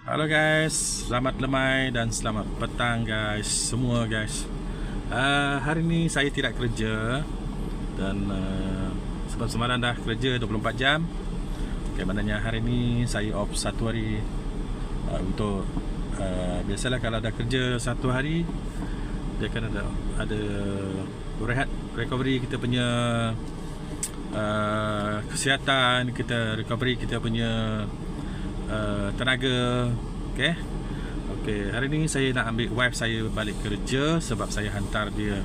Halo guys, selamat lemai dan selamat petang guys, semua guys. Hari ni saya tidak kerja dan sebab semalam dah kerja 24 jam. Okay, maknanya hari ni saya off satu hari untuk biasalah kalau ada kerja satu hari dia akan ada rehat, recovery kita punya kesihatan, kita recovery kita punya tenaga. Okay, hari ni saya nak ambil wife saya balik kerja sebab saya hantar dia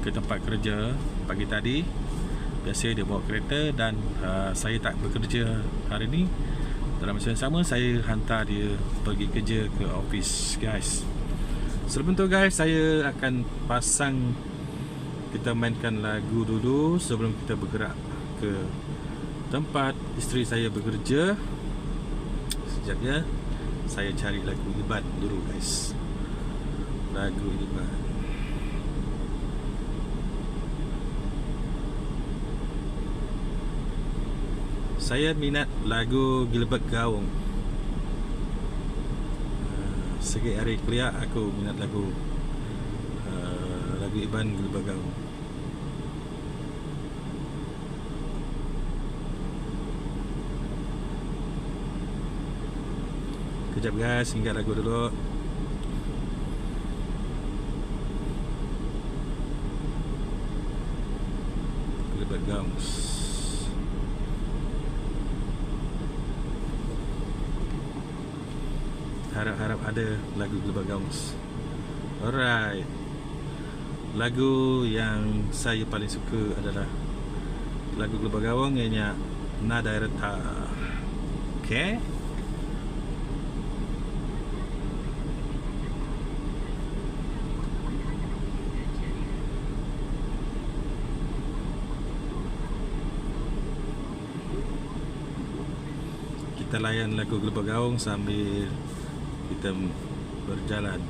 ke tempat kerja pagi tadi. Biasa dia bawa kereta dan saya tak bekerja hari ni. Dalam masa yang sama saya hantar dia pergi kerja ke office guys. Sebelum tu guys, saya akan pasang, kita mainkan lagu dulu sebelum kita bergerak ke tempat isteri saya bekerja. Sekejap ya, saya cari lagu Ibad dulu guys. Lagu Ibad. Saya minat lagu Gilbert Gaung. Segi hari kuliah aku minat lagu Iban Gilbert Gaung. Kejap guys, ingat lagu dulu. Gilbert Gaung. Harap-harap ada lagu Gilbert Gaung. Alright. Lagu yang saya paling suka adalah lagu Gilbert Gaung, ianya Nada Reta. Okay. Kita layan lagu Gilbert Gaung sambil kita berjalan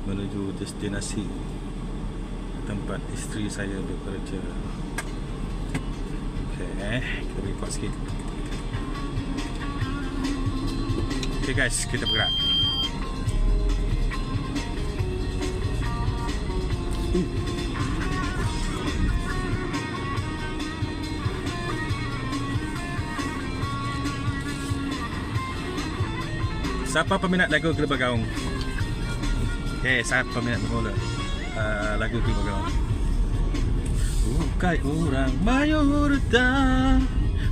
menuju destinasi tempat isteri saya bekerja. Okay, kita record sikit. Okay guys, kita bergerak. Siapa peminat lagu Gilbert Gaung? Okay, saya peminat bermula lagu Gilbert Gaung. Bukai orang mayoritas,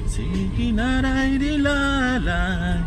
si narai dilalai,